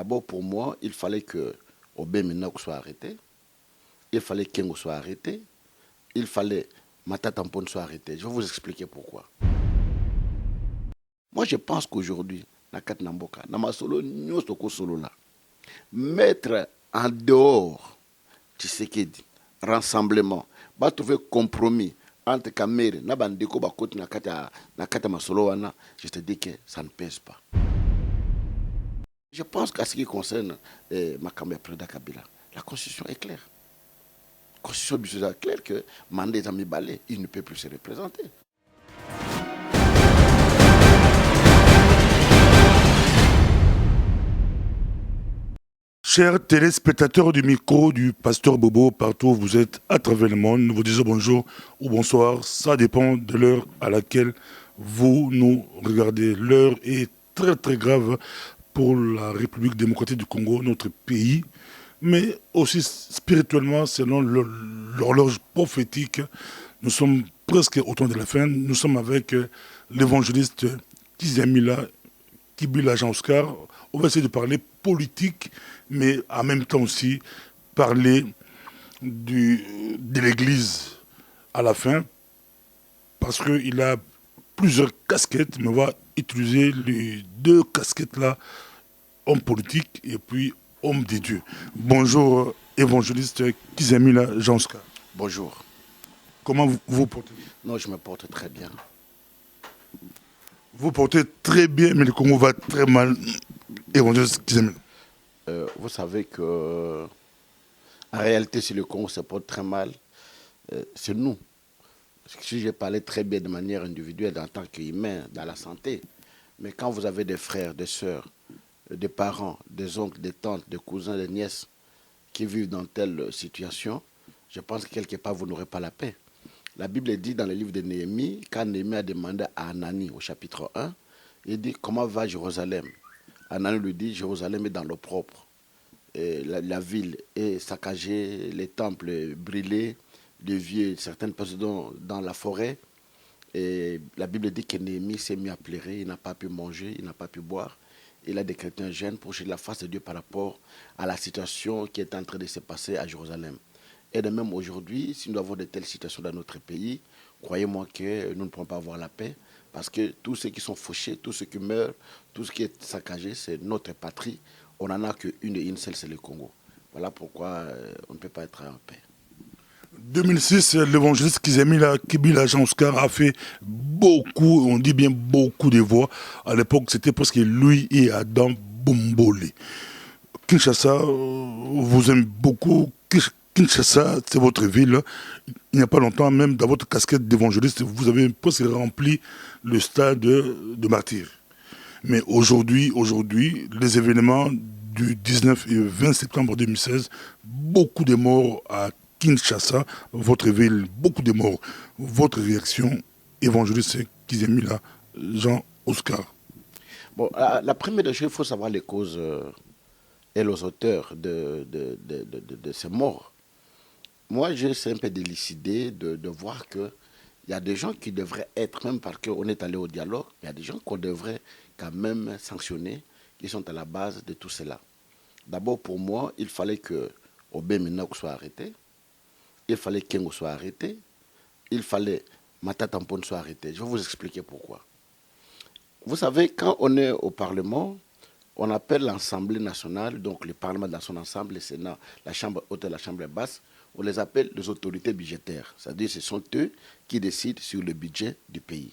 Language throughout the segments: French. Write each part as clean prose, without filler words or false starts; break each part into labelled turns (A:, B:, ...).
A: D'abord, pour moi, il fallait que Obé Ménok soit arrêté, il fallait que Kengo soit arrêté, il fallait Matata Tampon soit arrêté. Je vais vous expliquer pourquoi. Moi, je pense qu'aujourd'hui, Nakat Namboka, Namasolo, Nyosoko Solo là, mettre en dehors Tshisekedi, rassemblement, va trouver compromis entre Kamere, Nabandeko, Bakoti, Nakata Masolo, je te dis que ça ne pèse pas. Je pense qu'à ce qui concerne Makamé Preda Kabila, la constitution est claire. La constitution est claire que Mandé Zami Balé, il ne peut plus se représenter.
B: Chers téléspectateurs du micro du Pasteur Bobo, partout où vous êtes à travers le monde, nous vous disons bonjour ou bonsoir. Ça dépend de l'heure à laquelle vous nous regardez. L'heure est très très grave pour la République démocratique du Congo, notre pays, mais aussi spirituellement, selon l'horloge prophétique. Nous sommes presque au temps de la fin. Nous sommes avec l'évangéliste Kizamila Kibila Jean Oscar. On va essayer de parler politique, mais en même temps aussi parler de l'Église à la fin, parce qu'il a plusieurs casquettes, mais on va utiliser les deux casquettes-là, homme politique et puis homme de Dieu. Bonjour, évangéliste Kizamila Jean Oscar.
A: Bonjour.
B: Comment vous vous portez?
A: Non, je me porte très bien.
B: Vous portez très bien, mais le Congo va très mal. Évangéliste Kizamila.
A: Vous savez que, en réalité, si le Congo se porte très mal, c'est nous. Si j'ai parlé très bien de manière individuelle en tant qu'humain, dans la santé, mais quand vous avez des frères, des sœurs, des parents, des oncles, des tantes, des cousins, des nièces qui vivent dans telle situation, je pense que quelque part, vous n'aurez pas la paix. La Bible dit dans le livre de Néhémie, quand Néhémie a demandé à Anani au chapitre 1, il dit comment va Jérusalem. Anani lui dit Jérusalem est dans l'opprobre. La ville est saccagée, les temples brûlés, les vieux, certaines personnes dans la forêt. Et la Bible dit que Néhémie s'est mis à pleurer, il n'a pas pu manger, il n'a pas pu boire. Il a décrété un jeûne pour chercher la face de Dieu par rapport à la situation qui est en train de se passer à Jérusalem. Et de même aujourd'hui, si nous avons de telles situations dans notre pays, croyez-moi que nous ne pourrons pas avoir la paix, parce que tous ceux qui sont fauchés, tous ceux qui meurent, tout ce qui est saccagé, c'est notre patrie. On n'en a qu'une et une seule, c'est le Congo. Voilà pourquoi on ne peut pas être en paix.
B: 2006, l'évangéliste Kizamila Kibila Jean Oscar a fait beaucoup, on dit bien beaucoup de voix. À l'époque, c'était presque lui et Adam Bombole. Kinshasa vous aime beaucoup. Kinshasa, c'est votre ville. Il n'y a pas longtemps, même dans votre casquette d'évangéliste, vous avez presque rempli le stade de martyrs. Mais aujourd'hui, les événements du 19 et 20 septembre 2016, beaucoup de morts à Kinshasa, votre ville, beaucoup de morts. Votre réaction, évangéliste Kizamila Jean Oscar?
A: Bon, la première des choses, il faut savoir les causes et les auteurs de ces morts. Moi, j'essaie un peu d'élucider, de voir qu'il y a des gens qui devraient être, même parce qu'on est allé au dialogue, il y a des gens qu'on devrait quand même sanctionner, qui sont à la base de tout cela. D'abord, pour moi, il fallait que Obé Ménok soit arrêté, il fallait que Kengo soit arrêté, il fallait Matata Tampon soit arrêté. Je vais vous expliquer pourquoi. Vous savez, quand on est au Parlement, on appelle l'Assemblée nationale, donc le Parlement dans son ensemble, le Sénat, la Chambre haute et la Chambre basse, on les appelle les autorités budgétaires. C'est-à-dire que ce sont eux qui décident sur le budget du pays.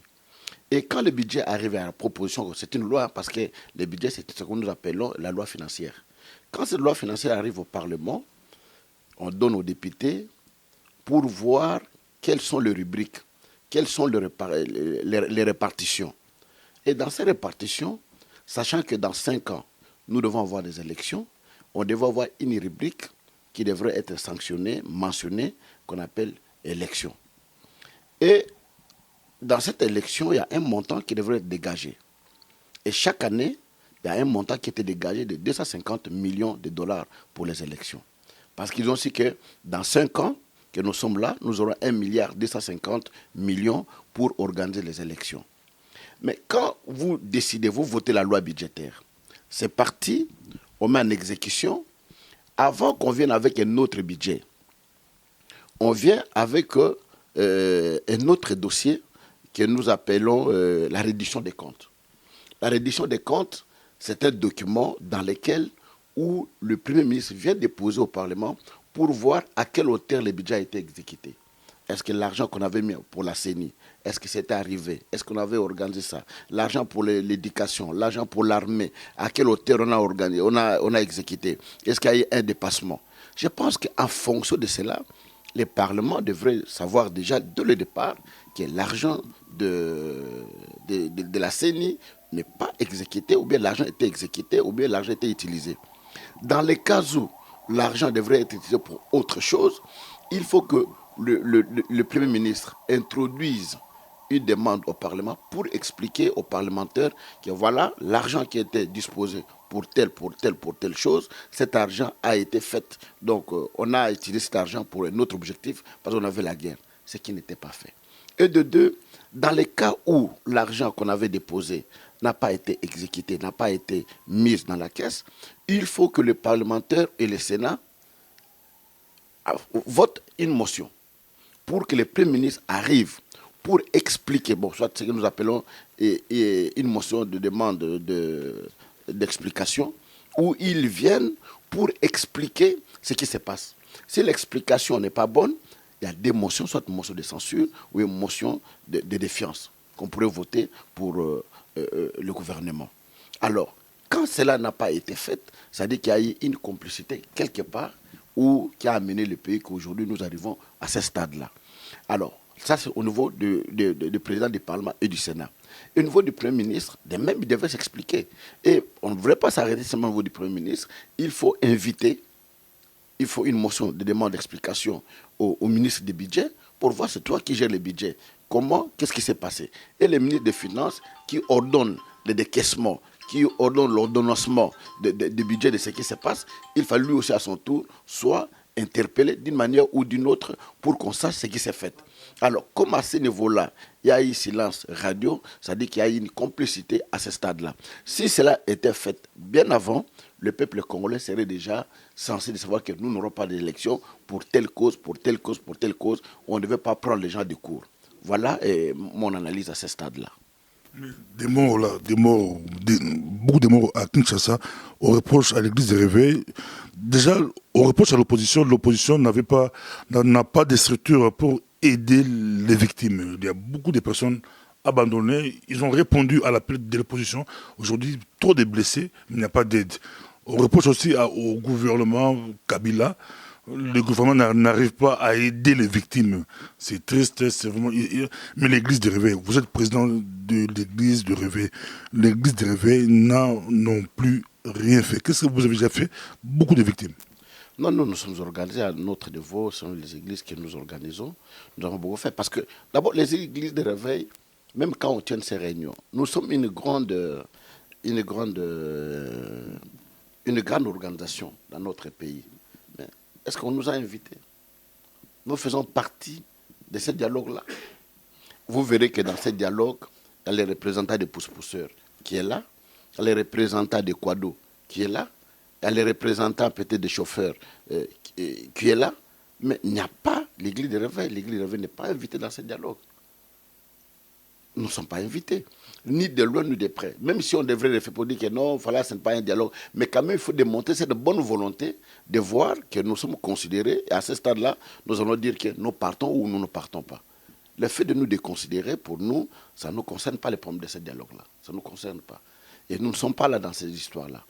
A: Et quand le budget arrive à la proposition, c'est une loi, parce que le budget, c'est ce que nous appelons la loi financière. Quand cette loi financière arrive au Parlement, on donne aux députés pour voir quelles sont les rubriques, quelles sont les répartitions. Et dans ces répartitions, sachant que dans 5 ans, nous devons avoir des élections, on devrait avoir une rubrique qui devrait être sanctionnée, mentionnée, qu'on appelle élection. Et dans cette élection, il y a un montant qui devrait être dégagé. Et chaque année, il y a un montant qui était dégagé de 250 millions de dollars pour les élections. Parce qu'ils ont dit que dans 5 ans que nous sommes là, nous aurons 1 milliard 250 millions pour organiser les élections. Mais quand vous décidez, vous votez la loi budgétaire, c'est parti on met en exécution, avant qu'on vienne avec un autre budget, on vient avec un autre dossier que nous appelons la reddition des comptes. La reddition des comptes, c'est un document dans lequel où le Premier ministre vient déposer au Parlement pour voir à quelle hauteur le budget a été exécuté. Est-ce que l'argent qu'on avait mis pour la CENI, est-ce que c'était arrivé? Est-ce qu'on avait organisé ça? L'argent pour l'éducation, l'argent pour l'armée, à quelle hauteur on a organisé, on a exécuté? Est-ce qu'il y a eu un dépassement? Je pense qu'en fonction de cela, les parlements devraient savoir déjà dès le départ que l'argent de la CENI n'est pas exécuté, ou bien l'argent était exécuté, ou bien l'argent était utilisé. Dans les cas où l'argent devrait être utilisé pour autre chose, il faut que le Premier ministre introduise une demande au Parlement pour expliquer aux parlementaires que voilà, l'argent qui était disposé pour telle chose, cet argent a été fait. Donc, on a utilisé cet argent pour un autre objectif parce qu'on avait la guerre, ce qui n'était pas fait. Et de deux, dans les cas où l'argent qu'on avait déposé n'a pas été exécuté, n'a pas été mis dans la caisse, il faut que les parlementaires et le Sénat votent une motion pour que le Premier ministre arrive pour expliquer, bon, soit ce que nous appelons une motion de demande d'explication, où ils viennent pour expliquer ce qui se passe. Si l'explication n'est pas bonne, il y a des motions, soit une motion de censure ou une motion de défiance qu'on pourrait voter pour le gouvernement. Alors, quand cela n'a pas été fait, ça veut dire qu'il y a eu une complicité quelque part ou qui a amené le pays qu'aujourd'hui nous arrivons à ce stade-là. Alors, ça c'est au niveau du président du Parlement et du Sénat. Et au niveau du Premier ministre, même il devait s'expliquer. Et on ne devrait pas s'arrêter seulement au niveau du Premier ministre. Il faut inviter, il faut une motion de demande d'explication au ministre du budget pour voir c'est toi qui gères le budget. Comment, qu'est-ce qui s'est passé? Et le ministre des Finances qui ordonne le décaissement, qui ordonne l'ordonnancement du budget de ce qui se passe, il faut lui aussi à son tour soit interpellé d'une manière ou d'une autre pour qu'on sache ce qui s'est fait. Alors, comme à ce niveau-là, il y a eu silence radio, ça dit qu'il y a eu une complicité à ce stade-là. Si cela était fait bien avant, le peuple congolais serait déjà censé de savoir que nous n'aurons pas d'élection pour telle cause, pour telle cause, pour telle cause. On ne devait pas prendre les gens de court. Voilà mon analyse à ce stade-là.
B: Des morts là, beaucoup de morts à Kinshasa, on reproche à l'église des réveils. Déjà, on reproche à l'opposition n'a pas de structure pour aider les victimes. Il y a beaucoup de personnes abandonnées, ils ont répondu à l'appel de l'opposition. Aujourd'hui, trop de blessés, il n'y a pas d'aide. On reproche aussi au gouvernement Kabila. Le gouvernement n'arrive pas à aider les victimes. C'est triste, c'est vraiment... Mais l'église de réveil, vous êtes président de l'église de réveil. L'église de réveil n'a non plus rien fait. Qu'est-ce que vous avez déjà fait? Beaucoup de victimes.
A: Non, nous sommes organisés à notre niveau, ce sont les églises que nous organisons. Nous avons beaucoup fait. Parce que, d'abord, les églises de réveil, même quand on tient ces réunions, nous sommes une grande organisation dans notre pays. Est-ce qu'on nous a invités? Nous faisons partie de ce dialogue-là. Vous verrez que dans ce dialogue, il y a les représentants des pousse-pousseurs qui est là, il y a les représentants des quados qui est là, il y a les représentants peut-être des chauffeurs qui est là, mais il n'y a pas l'église de réveil. L'église de réveil n'est pas invitée dans ce dialogue. Nous ne sommes pas invités, ni de loin ni de près. Même si on devrait le faire pour dire que non, voilà, ce n'est pas un dialogue. Mais quand même, il faut démontrer cette bonne volonté de voir que nous sommes considérés. Et à ce stade-là, nous allons dire que nous partons ou nous ne partons pas. Le fait de nous déconsidérer, pour nous, ça ne nous concerne pas les problèmes de ce dialogue-là. Ça ne nous concerne pas. Et nous ne sommes pas là dans ces histoires-là.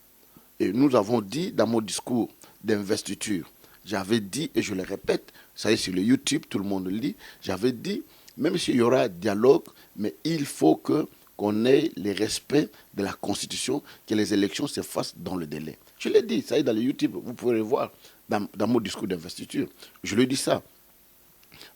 A: Et nous avons dit dans mon discours d'investiture, j'avais dit, et je le répète, ça y est sur le YouTube, tout le monde le lit, j'avais dit, même s'il y aura dialogue, mais il faut qu'on ait le respect de la Constitution, que les élections se fassent dans le délai. Je l'ai dit, ça y est dans le YouTube, vous pouvez le voir dans mon discours d'investiture. Je lui ai dit ça.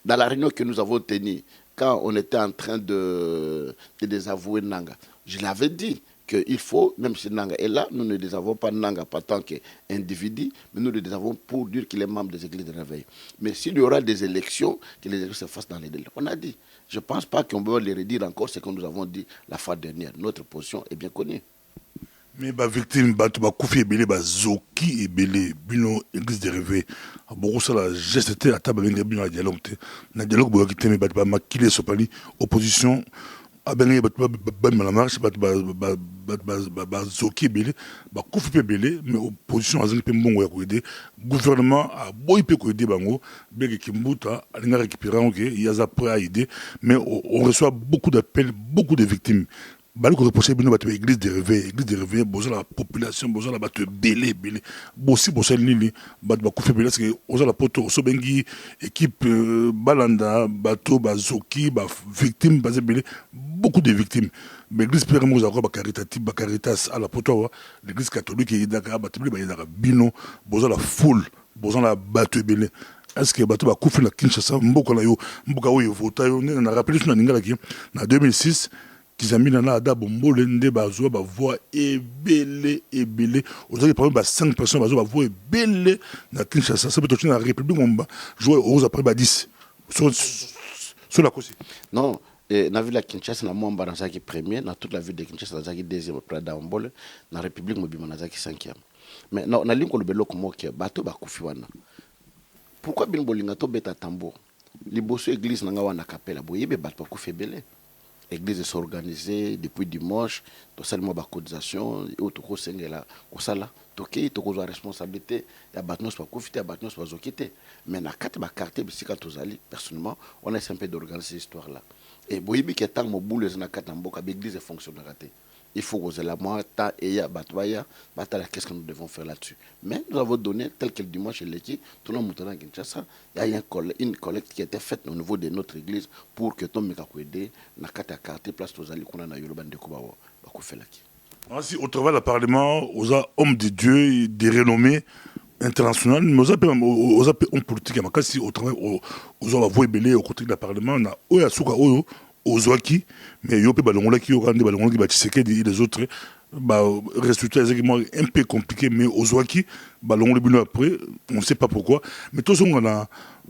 A: Dans la réunion que nous avons tenue, quand on était en train de désavouer Nanga, je l'avais dit qu'il faut, même si Nanga est là, nous ne désavouons pas Nanga pas tant qu'individu, mais nous le désavouons pour dire qu'il est membre des églises de réveil. Mais s'il y aura des élections, que les élections se fassent dans les délais. On a dit. Je ne pense pas qu'on peut les redire encore ce que nous avons dit la fois dernière. Notre position est bien connue.
B: Mais ba victime bato ba kufi ebele ba zoki ebele bino église de réveil beaucoup ça la geste à table benga bino na dialogue te na dialogue boyo ki te me bato ba makile sopali opposition abenga bato ba la marche bato ba zoki ebele ba kufi pe ebele mais opposition azali pe mbongo ya ko aider gouvernement a boy pe ko aider bango bege kimbuta alinga récupérer OK il y a prêt à aider mais on reçoit beaucoup d'appels beaucoup de victimes bali ko reprocher bino bato église de réveil bozo la population bozo la bato belé bosi boso nini bato ba kufe belé parce que ozo la poto so bengi équipe balanda bato bazoki ba victime basé belé beaucoup de victimes mais l'église père mo za ko ba caritative ba caritas à la poto l'église catholique et daka bato belé ba yaka bino bozo la foule bozo la bato belé est-ce que bato ba kufe na Kinshasa mboka na yo mboka oyo vota yo na rappelé sur na ningala ki na 2006 Kizamina na ada bombole nde bazwa ba voix ebele aujourd'hui par exemple 5 personnes bazwa ba voix ebele na Kinshasa ça peut être na république momba jouer aux après ba 10 sur la côte
A: non na ville ya Kinshasa na momba na zaki premier na toute la ville de Kinshasa na zaki deuxième après Daombole na république mobima na zaki cinquième mais non na linko lobelo ko moke bato ba kufi wana pourquoi bin bolinga to beta tambour liboso église na nga wana kapela boyebe bato ba kufi ebele l'église est organisée depuis dimanche, tout ça, la cotisation, et tout ça, la toki, tout ça, responsabilité, il y a batnos pas profiter, il y a batnos pas zoquiter. Mais na carte ba carte, si quand tous allez, personnellement, on essaie un peu d'organiser cette histoire-là. Et boyibi qui est tant mo boule na carte en boka, l'église fonctionne raté. Il faut que la moi ta et ya batwaya, batala qu'est-ce que nous devons faire là-dessus. Mais nous avons donné tel que le dimanche et l'équipe, tout le monde à Kinshasa, il y a une collecte qui a été faite au niveau de notre église pour que tout le monde puisse na kata carte place aux alliés qu'on a na yoloban de kuba ba ko fait là qui.
B: Ainsi au travail le parlement aux hommes de Dieu des renommées internationales mais aux hommes politiques mais si au travail aux hommes voix belé au côté du parlement na oya suka oyo ozwaki mais yo pe balongolaki yo rande balongolaki ba Tshisekedi et les autres bah résultat exactement un peu compliqué mais ozwaki balongoli bino après on sait pas pourquoi mais tous on a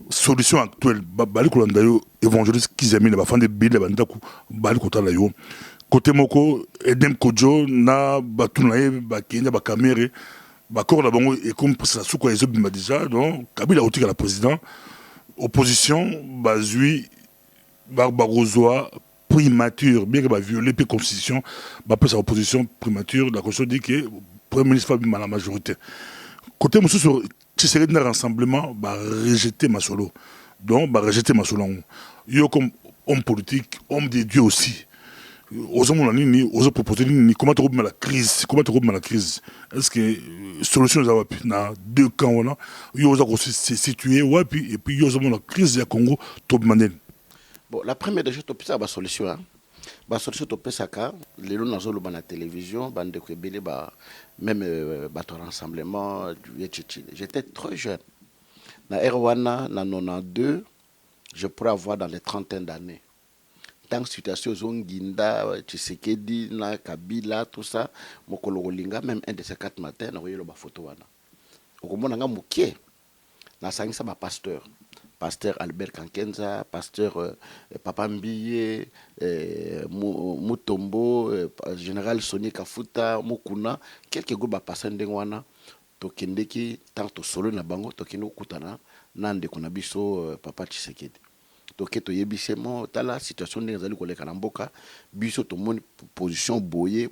B: solution actuelle bali kolanda yo évangéliste Kizamina ba fande bile bandaku bali kotala yo côté moko Edem Kodjo na batuna ye ba Kenya ba Kamere ba corps la bango et comme ça souko ezo bima déjà donc Kabila otika la président opposition bazui Barbarozoa primature, bien que va violer la constitution, va sa opposition primature, la constitution dit que le Premier ministre va la majorité. Côté monsieur sur Tshisekedi na rassemblement, va rejeter ma solo. Donc, va rejeter ma solo. Yo comme homme politique, homme de Dieu aussi. Aux hommes nini, aux proposer nini, comment tu remets la crise, comment tu remets la crise. Est-ce que solution nous avons na deux camps on a, yo aussi se situer ouais puis et puis yo la crise du Congo top manel.
A: Bon, la première des choses, c'est la solution. La solution, c'est que les gens qui ont la télévision, même le rassemblement, j'étais très jeune. Dans Erwana, en 92, je pourrais avoir dans les trentaines d'années. Tant que situation, Zonginda, Tshisekedi, Kabila, tout ça, Mokolo Rolinga, même un de ces 4 matins, on a vu la photo. On a vu Mouké, on a vu un pasteur. Pasteur Albert Kankenza, pasteur Papa Mbiye, Mutombo, général Sonny Kafuta, Mukuna, quelques groupes passent ndengwana, tokendeki tant solo na bango tokendo kutana nande kuna biso Papa Tshisekedi. Toketo yebisemo tala situation ndengazali koleka na mboka biso to moni position boye.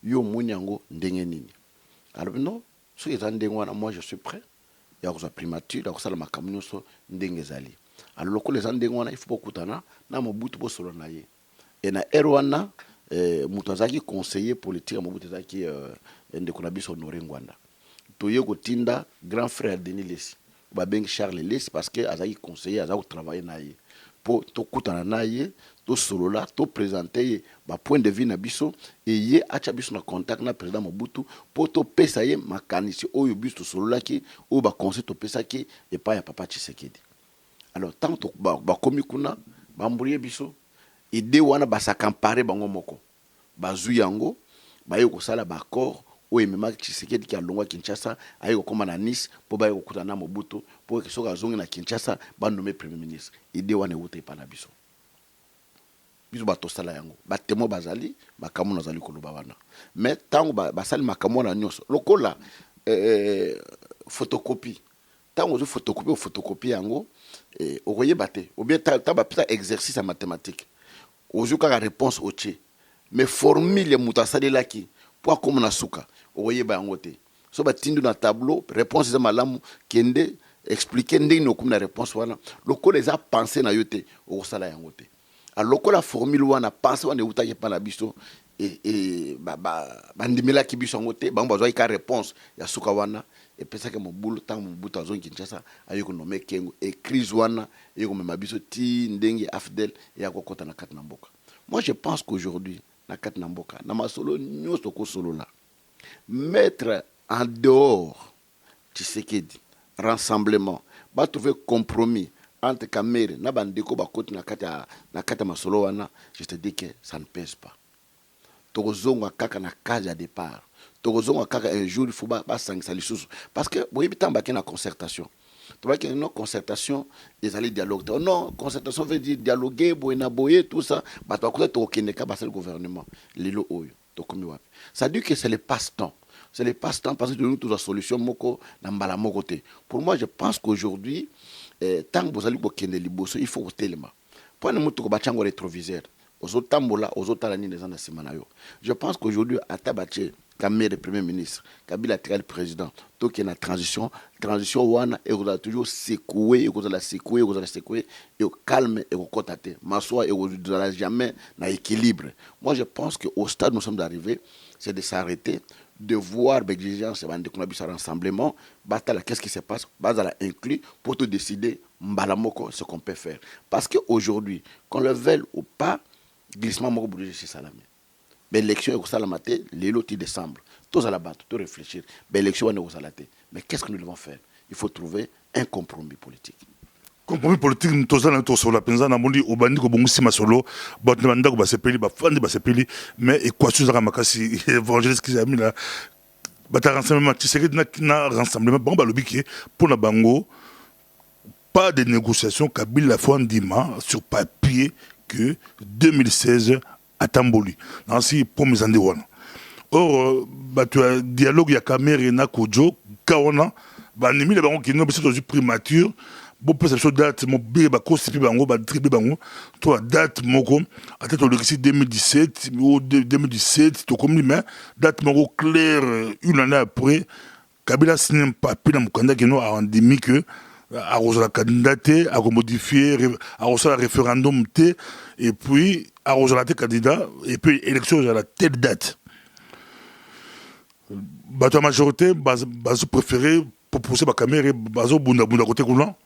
A: Yo moni yango ndenge nini. Alors non, ce qui est ndengwana moi je suis prêt. Il y a une primature, il y a une communauté ndengezali. Alors les gens ndengwana il faut beaucoup tana na mobutu bo solo na ye. Et na Erwana mutazaki conseiller politique mobutu zaki ndekuna biso honoré Ngwanda. Toye ko tinda grand frère Denis Lesi. Ba beng Charles Lesi parce que azaki conseiller azaki travailler na ye. Po to kutana na ye to solo la to présenter ba point de vue na biso et ye acha biso na contact na président Mobutu po to pesa ye makanisi oyo biso solo la ki o ba conseil to pesa ki et pas ya Papa Tshisekedi. Alors tant to ba komi kuna ba mburiye biso idée wana ba sa comparer bango moko ba zuyango ba yo ko sala ba accord o emema Tshisekedi ki alongwa Kinshasa ayo koma na Nice po ba yo kutana Mobutu po ke soka zongi na Kinshasa ba nommer premier ministre idée wana wote pa na biso. biso batosala yango batemo bazali makambo nazali koloba wana mais tango basali makambo na nyonso lokola photocopie tango ozwi photocopie yango okoyeba te ou bien ta bapesa exercice ya mathématique ozwi kaka réponse otie mais formule moto asalelaki po akomona suka okoyeba yango te so batindi na tableau réponse eza malamu kende expliquer ndenge okomi na réponse wana lokola eza pensé na yo te okosala yango te lokola formule wana pensé wana eutaki epa na biso bandimelaki biso yango te bango bazwaki ka réponse ya suka wana epesaki mobulu ntango mobutu azongi kinshasa aye konome kengo crise wana eye komema biso ti ndenge afdel eya kokota na kati na mboka. Moi je pense qu'aujourd'hui na kati na mboka na masolo nyonso okosolola mettre en dehors Tshisekedi rassemblement va trouver compromis entre Kamere na bandeko bakoti na kati masolo wana, je te dis que ça ne pèse pas. Tozonga kaka na case à départ. Tozonga kaka un jour il faut ba sangisa lisusu parce que boyebi bitamba na concertation. Tu vois que non concertation ils allaient dialogue. Non, concertation veut dire dialoguer, boyena boyer tout ça, ba to ko to keneka ba le gouvernement. Lilo oyo to komi wapi. Ça dit que c'est le passe-temps. C'est le passe-temps parce que nous tous la solution moko na mbala moko te. Pour moi je pense qu'aujourd'hui tant que vous allez bokende liboso il faut tellement. Pour ne mutu ko ba chango rétroviseur. Ozotambola ozotala nini eza na sima na yo. Je pense qu'aujourd'hui atabache Kamere premier ministre, Kabila le président, tout qui est la transition wana et vous a toujours secoué, vous a secoué, et au calme et au cotaté. Massoa et vous n'allez jamais na équilibre. Moi je pense qu'au stade où nous sommes arrivés, c'est de s'arrêter, de voir l'exigence de qu'on a vu ce rassemblement, qu'est-ce qui se passe, Bazala inclus pour tout décider mbalamoko ce qu'on peut faire. Parce qu'aujourd'hui, qu'on le veuille ou pas, glissement moko boulé chez Salamé. L'élection est au Salamate, les lotis décembre. Tous à la batte, tous réfléchir. L'élection est au Salamate. Mais qu'est-ce que nous devons faire? Il faut trouver un compromis politique.
B: Compromis politique, nous tous sur la penza, nous avons dit au bandi que bon si masolo, but nous avons dit sepeli, bafandi sepeli, mais équation de makasi évangéliste qui a mis là, bata rassemblement, tu sais que na rassemblement, bon bah le biquet pour la bango, pas de négociation, Kabila Fondima sur papier que 2016 à Tamboli. Nansi pour mes andewana. Or, tu as dialogue ya Kamere na Kojo, Kaona, banimi les bango qui n'ont pas été primature. Bon, peut cette date, mon bébé, bah, cause, c'est bango, bah, triplé bango. Toi, date, moko, à tête, on le 2017, ou 2017, tu comme mais date, moko, clair, une année après, Kabila signe un papier dans mon candidat qui nous a endémique que, à la candidaté, à modifier, à le référendum, et puis, à la candidat, et puis, élection à la telle date. Bah, la majorité, bah, préféré, pour pousser ma caméra, bah, bunda côté coulant.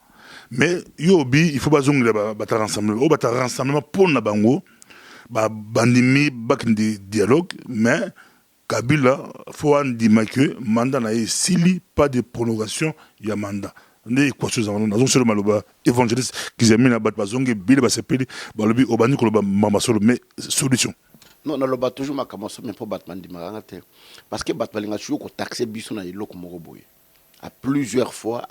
B: Mais yobi il faut pas zongler bata rassemblement au bata rassemblement pour na bango bandimi bakindi dialogue mais Kabila faut andima que mandat na sili pas de prolongation ya mandat ne quoi chose on a sur maloba évangéliste qui aiment na bat bazonge bile ba sepeli balobi obani ko ba mama solo mais solution
A: non on ba toujours makamaso mais pour batman di marangate parce que batman nga toujours ko taxer biso na iloko moko boye à plusieurs fois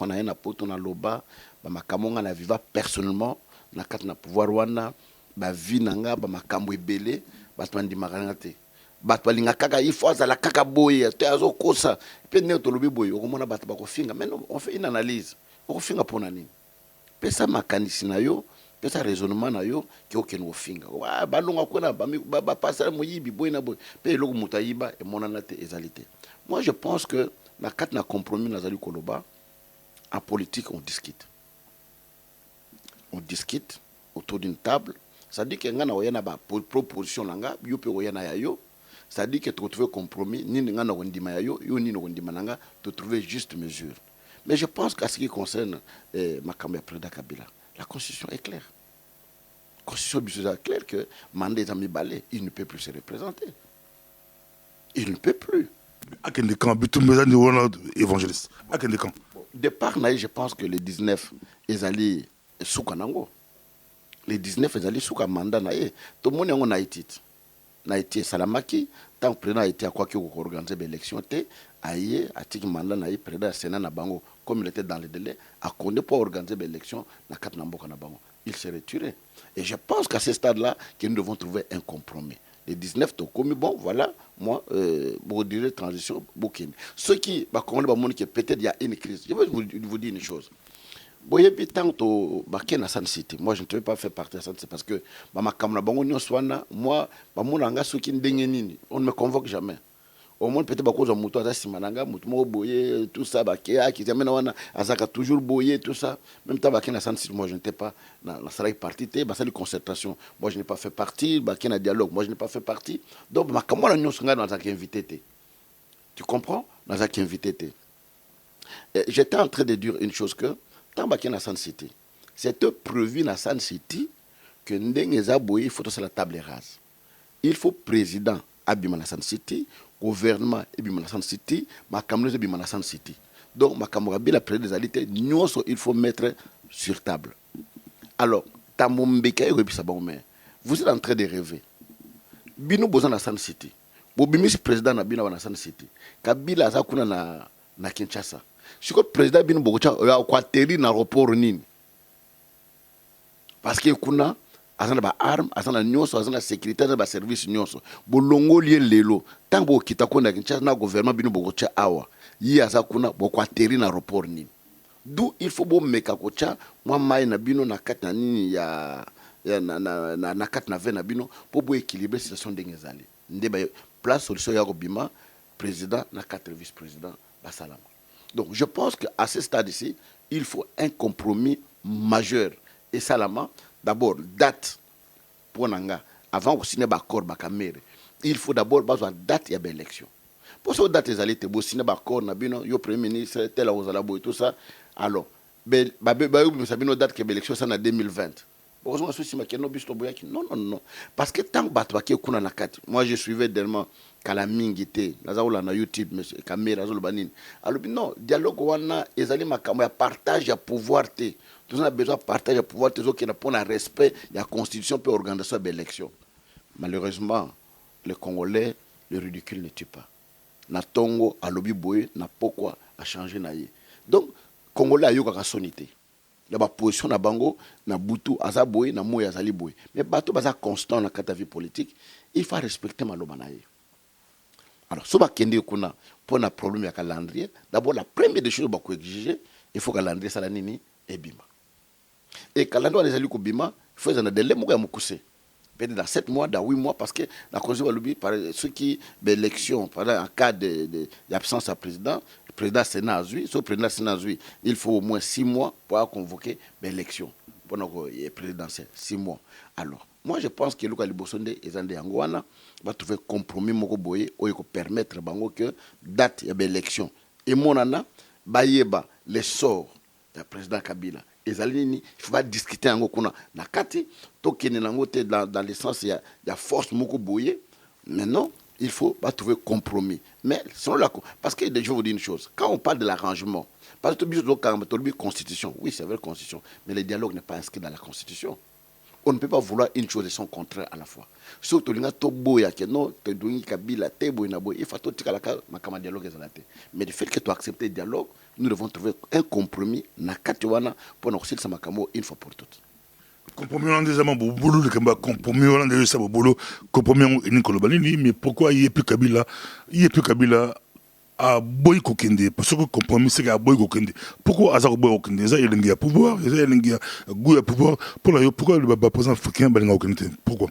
A: na yana poto na loba ba makamonga na viva personnellement na kat na pouvoir wana ba vie nanga ba makambo ebele batman di marangate batwalinga kaka il faut la kaka boye te azo kosa pe ne to lobi boye okomona bat ba ko finga mais on fait une analyse on finga pona nini pesa makanisi na yo pesa raisonnement na yo ki okeno finga wa balonga kona ba passer moyibi boye na boye pe loko mutayiba e monana te ezalité. Moi je pense que na kat na compromis na zali koloba en politique on discute autour d'une table, ça dit que ngana oyana ba proposition nanga yo pe oyana ya yo, ça dit que tu trouver compromis ni ngana ondima ya yo yo ni ondima nanga tu trouver juste mesure. Mais je pense qu'à ce qui concerne Makambe Preda Kabila, la constitution est claire. La constitution est claire que Mandé Zami Balé, il ne peut plus se représenter. Il ne peut plus.
B: À quel camp bitum besoin évangéliste à quel camp
A: départ je pense que les 19 ils allaient sous Kanango. Les 19 ils allaient sous mandat naïe. Tout le monde on a été Salamaki tant que président a été à quoi qu'il organiser l'élection té aïe a tik mandat naïe président Sénat na bango comme il était dans le délai à connaître pour organiser l'élection na kat na mboka na bango. il serait tué. Et je pense qu'à ce stade-là, que nous devons trouver un compromis. Les 19 Tokomi, bon, voilà, moi, pour dire transition, Bokini. Ceux qui, bah, que peut-être il y a une crise. Je vais vous dire une chose. Boye tant au Baké na San City. Moi, je ne veux pas faire partie de San City parce que ma camarade Bango Swana, moi, mon anga souki ndengenini, on ne me convoque jamais. Au moins peut-être beaucoup de moutons à Simananga, moutons boye, tout ça, Baké, qui amène wana, Azaka toujours boye, tout ça. Même temps Baké na San City, moi je n'étais pas dans la salle partie, bah c'est une concertation. Moi je n'ai pas fait partie, Baké na dialogue, moi je n'ai pas fait partie. Donc ma camarade nous sommes dans un invité. Tu comprends? Dans un invité. J'étais en train de dire une chose que tant que na San City, c'était prévu na San City que ndenge boye il faut que la table rase. Il faut président abima na San City, gouvernement abima na San City, ma cameroun abima na San City. Donc ma cameroun la président des alités, nous il faut mettre sur table. Alors, vous êtes en train de rêver. Bino besoin na San City. Bobimis président na bina na San City. Kabila azakuna na Kinshasa. Si le président bin bogocha kwa teri na aéroport nini parce que kuna azana ba arme azana nyonso azana sécurité azana ba service nyonso bolongo lié lelo tango kitako na Kinshasa na gouvernement bin bogocha awa yi azakuna bokwa teri na aéroport nini d'où il faut bo meka kocha mwa mai na bino na kati na nini ya na kati na ve na bino pour bo équilibrer situation d'engezali ndeba place solution ya kobima président na quatre vice président basalama. Donc je pense qu'à ce stade ici, il faut un compromis majeur. Et Salama, d'abord, date pour Nanga, avant de signer l'accord, il faut d'abord une date et une élection. Pour cette date, ils allaient signer l'accord, le Premier ministre, tel et tout ça. Alors, date que l'élection, c'est en 2020. Non, non, non. Parce que tant que moi je suivais dernièrement Kalamingité, na YouTube, caméra, alors non, dialogue wana ezali makambo ya partage ya pouvoir te. Nous avons besoin de partage de pouvoir te qui répond à respect de la constitution pour organisation de l'élection. Malheureusement, les Congolais, le ridicule ne tue pas. Na tongo a lobi boye, na pourquoi a changé na ye. Donc, Congolais a eu une sonité. Il y a une position na bango, na butu, aza boye, na moye azali boye. Mais bato baza constant dans la vie politique, il faut respecter maloba na ye. Alors, si on a un problème avec le calendrier, d'abord, la première des choses qu'on va exiger, il faut que le calendrier soit nini et bima. Et le calendrier des alliés bima, il faut un délai pour peut-être dans 7 mois, dans 8 mois, parce que la Constitution par ceux qui l'élection, en cas d'absence à président, le président Sénat a vu, le président Sénat a vu, il faut au moins 6 mois pour convoquer l'élection. Pour le présidentiel, 6 mois. Alors, moi je pense que le Libosonde et Zande Angwana va trouver un compromis mokoboye où il peut permettre bango que date de l'élection. Et mon ana, bayeba les sorts du président Kabila. Et Zalini, il faut pas discuter en kuna na kati to kene nango te dans le sens il y a force mokoboye. Mais non, il faut pas trouver compromis. Mais selon la parce que je vais vous dire une chose, quand on parle de l'arrangement, parce que la constitution, oui c'est vrai constitution, mais le dialogue n'est pas inscrit dans la constitution. On ne peut pas vouloir une chose et son contraire à la fois. Surtout les gens qui non, te donner Kabila, te boya boya, il faut tout le dialogue. Mais le fait que tu acceptes le dialogue, nous devons trouver un compromis na katiwana pour nous réussir makamo une fois pour toutes.
B: Compromis hollandais ama bobolo le kamba compromis hollandais ça bobolo compromis ni kolobanini mais pourquoi il y a plus Kabila a boy kokende parce que compromis c'est a boy kokende pourquoi azar boy kokende ça il y a pouvoir ça il y a goût à pouvoir pour la pourquoi le président africain balinga kokende pourquoi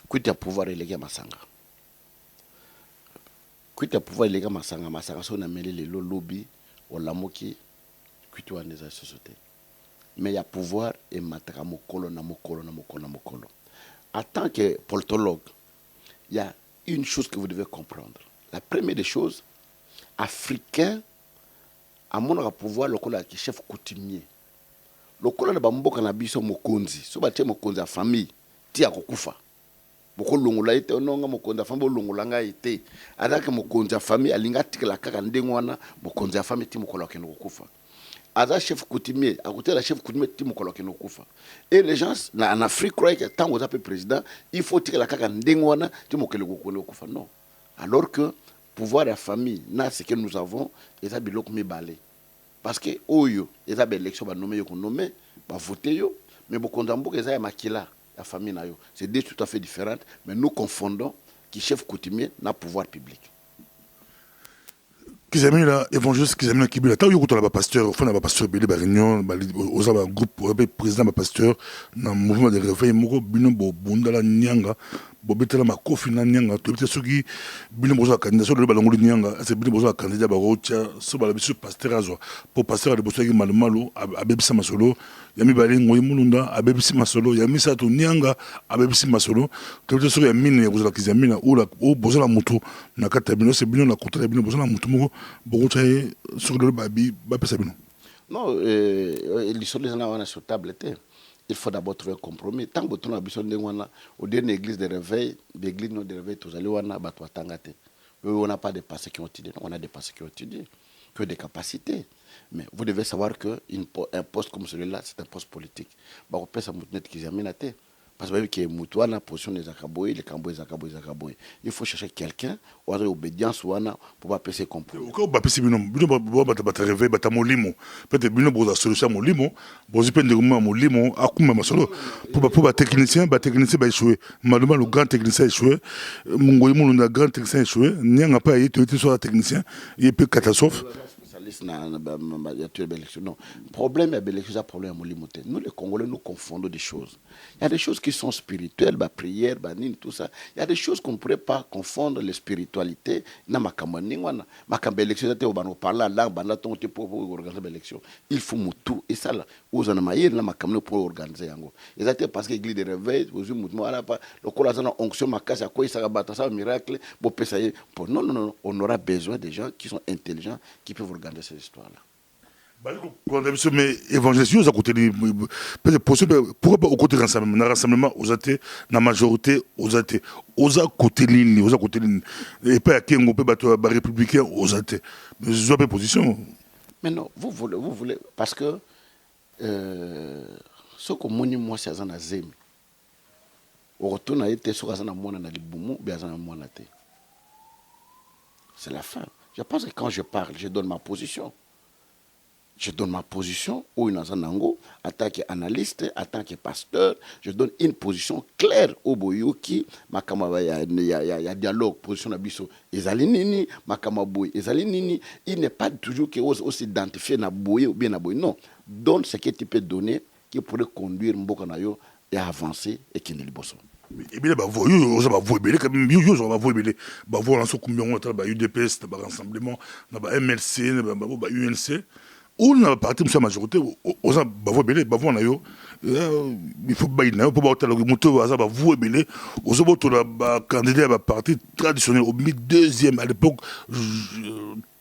A: quitte à pouvoir il y a masanga quitte à pouvoir il y a masanga so na mêler les lobby au lamoki quitte à des sociétés mais il y a pouvoir et mataka mokolo na mokolo. En tant que politologue, il y a une chose que vous devez comprendre. La première des choses, africain, à mon pouvoir, le chef coutumier. Le colonel Bamboka na biso mokonzi, so ba tie mokonzi a famille, ti akokufa. Boko longola ite ononga mokonzi a famille longola nga ite. Adaka mokonzi a famille alinga tikela kaka ndengwana mokonzi a famille ti mokolo ke kokufa. Aza chef coutumier, à côté de la chef coutumier, et les gens en Afrique croient que tant que vous êtes président, il faut tirer la caca ndengwana, non. Alors que pouvoir de la famille, ce que nous avons, ils ont balé. Parce que oyo, ils ont élection, ils ont nommé, ils ont voté, Mais Bokondamboka, il y a Makila, la famille Nayo. C'est deux tout à fait différentes, mais nous confondons qui chef coutumier n'a pouvoir public.
B: Kizami là, évangéliste Kizami là, Kibila, t'as eu écouté là-bas pasteur, enfin là-bas pasteur, Bélé, réunion, aux aba groupe, président, pasteur, dans le mouvement de réveil, moko, bino, bo, bundala, nyanga, bo, betela, ma kofi, na, nyanga, tu sais, ceux qui, bino, bozo, candidat, sur le ballon, nyanga, c'est bino, bozo, candidat, ba, rocha, so, ba, la bisu, pasteur, azo, pour pasteur, à de bosso, malumalo, abebisa, masolo, yami, bali, ngoy, mulunda, abebisi, masolo, yami, sato, nyanga, abebisi, masolo, tu sais, ceux qui, yamine, bozo, la Kizami, ou la, ou, bozo, la moto, na, kata, bino, c'est bino, la côté, bino, bozo, la moto, moko, beaucoup sur le babi,
A: non, l'histoire des gens sur table était. Il faut d'abord trouver un compromis. Tant que tu as besoin de moi, au dernier église de réveil, l'église de réveil, tous allez wana batwa tangate. On n'a pas des passés qui ont étudié, on a des passés qui ont étudié, que des capacités. Mais vous devez savoir qu'un poste comme celui-là, c'est un poste politique. Bah, on peut s'amuter qui examine la tête. Parce que qu'il y a une position des Akaboy, les Kamboy, les Akaboy. Il faut chercher quelqu'un, ou avoir obédience, ou pour pas passer compromis.
B: Quand on passer bino, bino ba réveil, ba molimo. Peut-être bino boza solution molimo, bozi pende guma molimo, akuma masolo. Pour ba technicien ba échoué. Malheureusement le grand technicien échoué. Mungoyi mulunda grand technicien échoué. Nyanga pas été sur technicien, il peut catastrophe.
A: Non. Le problème est que problème nous les Congolais nous confondons des choses. Il y a des choses qui sont spirituelles, la prière, tout ça. Il y a des choses qu'on ne pourrait pas confondre les spiritualités. Il faut tout et ça là. Vous en avez pour organiser exactement parce que l'église de réveil, vous le courage onction ma casse à quoi ça va ça miracle. Non, on aura besoin des gens qui sont intelligents qui peuvent organiser cette histoire-là.
B: Mais évangélisation, pourquoi pas au côté rassemblement, aux athées, la majorité, aux athées, aux côté ligne, et pas à qui on peut battre républicain, aux athées. Mais je pas position.
A: Mais non, vous voulez, parce que ce que moi, c'est un azemi. Au retour, on a été sur un moine dans les boumou, bien un moine. C'est la fin. Je pense que quand je parle, je donne ma position. Je donne ma position au Inazanango, en tant qu'analyste, en tant que pasteur. Je donne une position claire au Boyoki. Il y a dialogue, position d'Abisso. Ezalinini, Makamaboy, Ezalinini. Il n'est pas toujours qu'il aussi identifié na Boye ou bien na Boye. Non. Donne ce que tu peux donner qui pourrait conduire Mbokanayo et avancer et qu'il n'est pas bon.
B: Et bien, bah, vous, vous avez vu, comme vous avez vu, bah, vous, on combien on a UDPS, bah, rassemblement, bah, MLC, bah, UNC. On a parti de la majorité, on a bah, vous, bah, vous, on a eu, il faut bah, il faut bah, le moto, bah, vous, belé, on a bah, candidat à parti traditionnel, au deuxième à l'époque,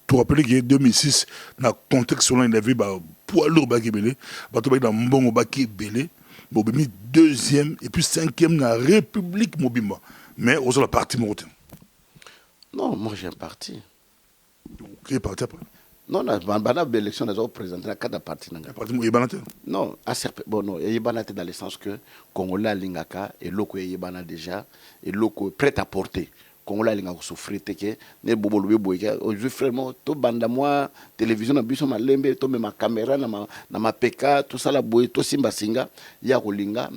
B: tu rappelles qu'il y a 2006, dans le contexte, il y avait, bah, poids lourd, bah, qui belé, bah, tu dans le bon, bah, qui belé. Bon, mis deuxième et puis cinquième dans la République Mobimba. Mais on a la partie marocaine.
A: Non, moi j'ai un parti.
B: Quel parti après?
A: Non, dans l'élection, nous avons présenté la carte de parti.
B: Le parti Yébanate?
A: Non, bon, non, Yébanate dans le sens que Congolais Lingaka et Loko Yébana déjà, et Loko prêt à porter. Congolais Lingaka souffrir, que ne bobo le boy, aujourd'hui vraiment, tout banda moi, télévision, na biso ma lembe, tout ma caméra, na ma PK, tout ça la boy, tout simba singa, ya kolinga,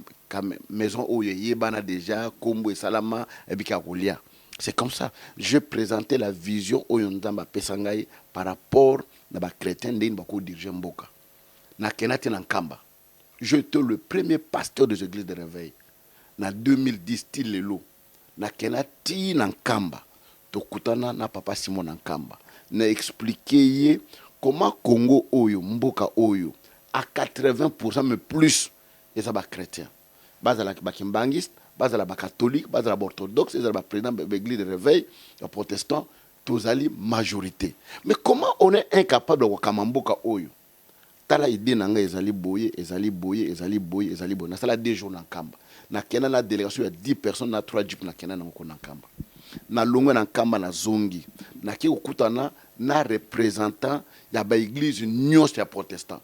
A: maison où Yébana déjà, Kombo et Salama, et bika kolia. C'est comme ça. Je présentais la vision au Yondamba Pesangaï par rapport à la chrétien de Nbako Dirje Mboka. Na Kenati Nankamba. J'étais le premier pasteur des églises de réveil. En 2010, Tilelo. Na Kenati Nankamba. Tokutana na papa Simon Nankamba. Na expliqué comment Congo Oyo, Mboka Oyo, à 80% mais plus, et ça va chrétien. Base à la Bakimbangiste, base à la catholique, base à la orthodoxe, base à la président de l'église de réveil, les protestants, tous allés majorité. Mais comment on est incapable de Wakamamboka Oyo? Tala idée nanga ezali boye, ezali boye, ezali boye, ezali boye. Na sala 2 jours na Kamba. Na kena na délégation il y a 10 personnes na 3 jeeps na kena na Kamba. Na longo na Kamba na zongi. Na ki okutana na représentant ya ba église nyos ya protestant.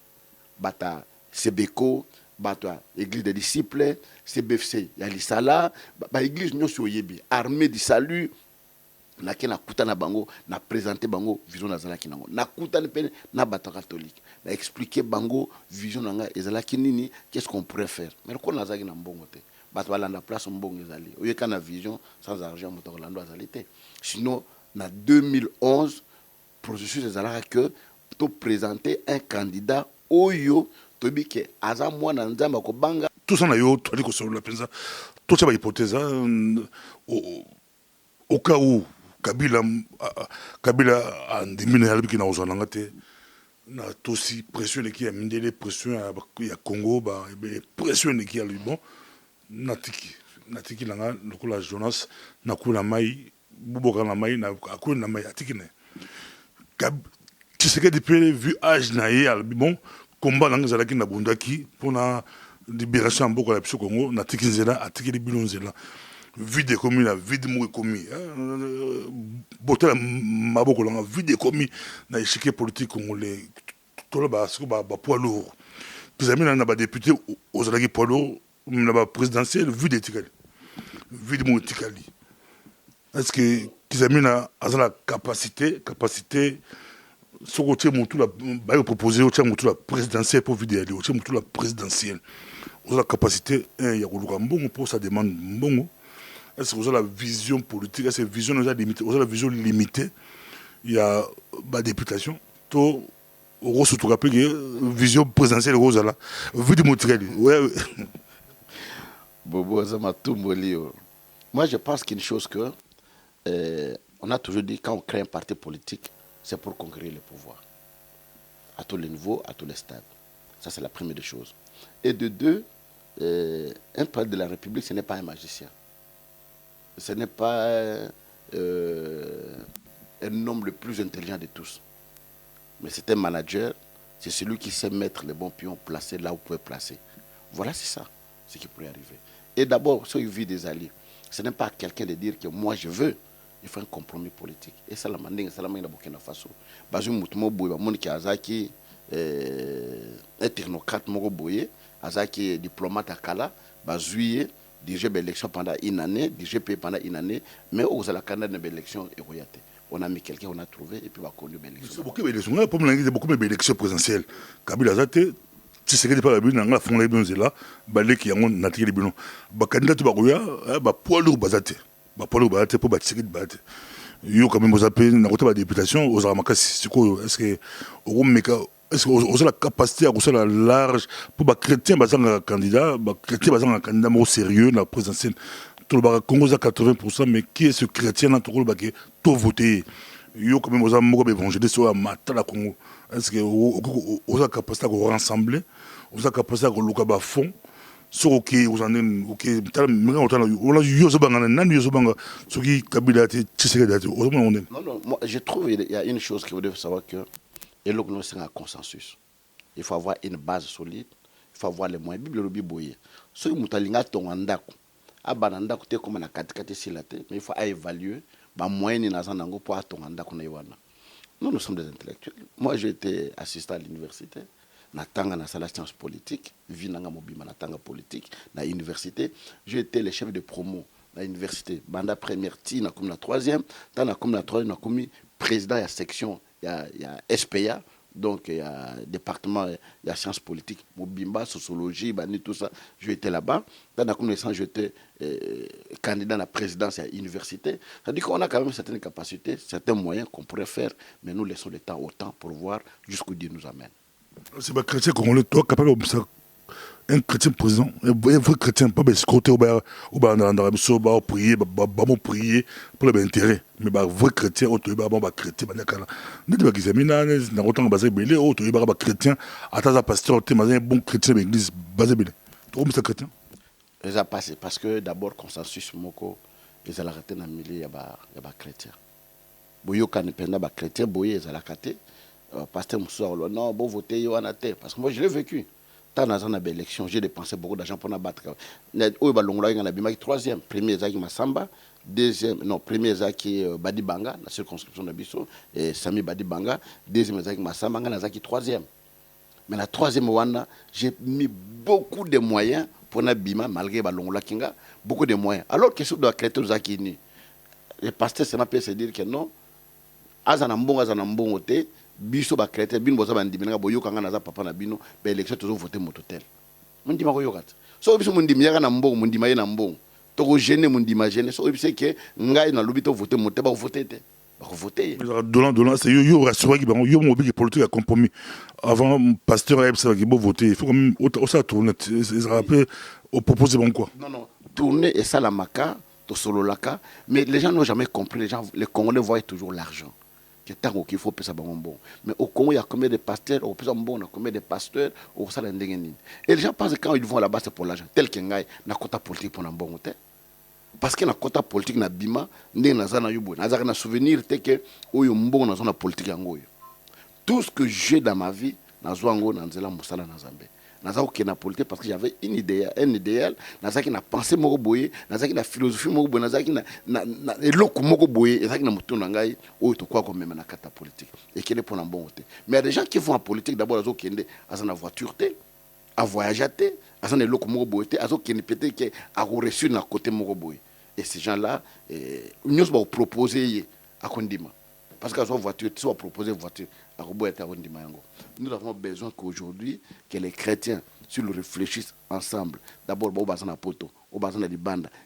A: Bata Sebeko, bata église des disciples, CBFC ya Lisala, ba église nyos yoyebi, armée du salut. nake nakuta na bango na présenter bango vision nazalaki nango nakuta pe na bato catholique na expliquer bango vision nanga ezalaki nini, qu'est-ce qu'on pourrait faire. Mais ko nazaki na mbongo te bato balanda place mbongo ezali oyeka na vision sans argent moto kolando azali te. Sinon na 2011 processus ezalaka que to présenter un candidat oyo tobi ke aza mwana nzamba ko banga
B: tout ça na yo to ali ko solo la penza tout ça ba hypothèse au cas où Kabila andimine halibiki na ozana te na tosi pression qui a mindele pression ya Congo ba pression qui a bon natiki langa lokola Jonas na kula mai buboka na mai na akuna na mai atiki ne tu sais que depuis vu âge na ye bon combat nanga zalaki na bundaki pona libération mboko la biso Congo natiki nzela atiki bilonzela vide commis la vide mou commis botel maboko la vide commis na échiquier politique congolais tout là bas poids lourd les amis na ba député aux alagi poids lourd na ba présidentiel vide tikali vide mou tikali est-ce que les amis na azala capacité ce côté mon tout la ba proposer au tient mon tout la présidentielle pour vide aller au tient mon tout la présidentielle aux la capacité ya koluka mbongo pour ça demande mbongo. Est-ce que vous avez la vision politique, est-ce que la vision nous a limité, vous avez la vision limitée, il y a ma députation, tout, on se rappelle que vision présidentielle rose là, vu du Montreuil. Ouais.
A: Bobo Zamatumbolio. Moi je pense qu'une chose que on a toujours dit quand on crée un parti politique, c'est pour conquérir le pouvoir. À tous les niveaux, à tous les stades. Ça c'est la première des choses. Et de deux, un président de la République, ce n'est pas un magicien. Ce n'est pas un homme le plus intelligent de tous. Mais c'est un manager, c'est celui qui sait mettre les bons pions placés là où il peut placer. Voilà, c'est ça, ce qui pourrait arriver. Et d'abord, si il vit des alliés, ce n'est pas quelqu'un de dire que moi je veux, il faut un compromis politique. Et ça, la mandingue, ça la mandingue de Burkina Faso. Bazou Moutouma Boye, Monique Azaki, un technocrate Moro Boye, Azaki diplomate à Kala, Bazouye, dirigé l'élection pendant une année, dirigé pendant une année, mais aux Canada de l'élection est royauté. On a mis quelqu'un, on a trouvé, et puis on a connu l'élection.
B: Beaucoup d'élections présidentielles. Kabila Zate, tu sais que pas la Bible, on a fait la Bible, là, balé qui a mon natif Bible. Candidat Barouya, poids lourd Bazate. Poids lourd Bazate pour bâtir de Bazate. Yo, quand même, vous appelez une députation, aux Aramakasi, c'est quoi? Est-ce que, est-ce que vous avez la capacité à la large pour les chrétiens un candidat, les chrétiens un candidat sérieux dans la présidentielle. Tout le Congo a 80%, mais qui est ce chrétien dans tout le Congo qui a voté? Yo quand même vous avez évangéliste sur la Congo. Est-ce que vous avez la capacité à vous rassembler, vous avez la capacité à vous loquer à fond? Sur OK, vous en êtes OK,
A: non, moi je trouve qu'il y a une chose que vous devez savoir que et là, nous sommes en consensus. Il faut avoir une base solide, il faut avoir les moyens. Bible Robi Boye. Si vous avez un andako, abanandako te comme na katikati silate, mais il faut évaluer les moyens pour avoir un andako na iwana. Nous sommes des intellectuels. Moi, j'ai été assistant à l'université. Natanga na sala sciences politiques, vinanga mobima natanga politique na université. J'ai été le chef de promo à l'université. Banda première ti na comme la troisième, na comme la troisième na comme président de la section. Il y a SPA, donc il y a département, il y a sciences politiques, Mobimba, sociologie, tout ça. J'étais là-bas. Dans la connaissance, j'étais candidat à la présidence à l'université. C'est-à-dire qu'on a quand même certaines capacités, certains moyens qu'on pourrait faire, mais nous laissons le temps au temps pour voir jusqu'où Dieu nous amène.
B: C'est pas chrétien qu'on est toi capable de ça. Un chrétien président, un vrai chrétien, pas escroter ou prier, prier pour l'intérêt. Mais un vrai chrétien, autre chrétien, n'est pas qu'ils aiment, n'a autant basé belé, autre chrétien, à ta pasteur, tu es un bon chrétien de l'église, basé belé. Tu es chrétien?
A: Ça passe parce que d'abord, consensus, moko, ils ont arrêté dans le milieu, il y a chrétien. Boyo kan penda ba chrétien, boyo ils ont arrêté. Pasteur Moussa, non, bon voter, yo anate. Parce que moi, je l'ai vécu. Tant dans une élection, j'ai dépensé beaucoup d'argent pour la battre. Troisième, premier Zaki Massamba, deuxième, non, premier Zaki Badi Banga, la circonscription de Bissau, et Sami Badi Banga, deuxième Zaki Massamba, Zaki troisième. Mais la troisième Wana, j'ai mis beaucoup de moyens pour Nabima, malgré Balongola Kinga, beaucoup de moyens. Alors que ce doit créer Zaki ni. les pasteurs ça peut se dire que non azana mbongo te biso ba chrétien bino boza bandimi nga boyoka nga naza papa na bino ba élection tozo voter mototel mundima ko yokat so biso mundimi yaka na mbongo mundima ye na mbongo to ko gêner mundima gêner so biso que ngai na lobi to voter mototel ba voter te ba voter
B: Dolan c'est yo rassuré qui yo mobi qui politique a compromis avant pasteur Eb ça qui bo voter il faut quand même au ça tourner ils rappellent au proposer bon quoi
A: non tourner et ça la maka to solo laka mais les gens n'ont jamais compris les Congolais voient toujours l'argent que tant qu'il faut payer ça bon. Mais au Congo, il y a combien de pasteurs, au plus bon, il y a combien de pasteurs, au ça et les gens pensent que quand ils vont là-bas, c'est pour l'argent. Tel qu'il y a un quota politique pour un bon hôtel. Parce que la quota politique na bima, n'est na zana yubo, na zana souvenir te que au yombo na zona politique yango. Tout ce que j'ai dans ma vie, na zwango na nzela musala na Zambie. Naza na politique parce que j'avais un idéal, naza qui na pensé moko boye, naza qui na philosophie moko boye, naza qui na eloko moko boye, naza qui na mutu na ngai o to quoi comme même na kata politique et qui est pour un bon côté. Mais il y a des gens qui vont en politique d'abord azo kende azana voiture te, à voyager te, azana eloko moko boye te, azo kende peut-être que a reçu na côté moko boye. Et ces gens-là nous va proposer à kondima. Parce qu'à soit voiture, soit proposer voiture, nous avons besoin qu'aujourd'hui, que les chrétiens, s'ils réfléchissent ensemble, d'abord,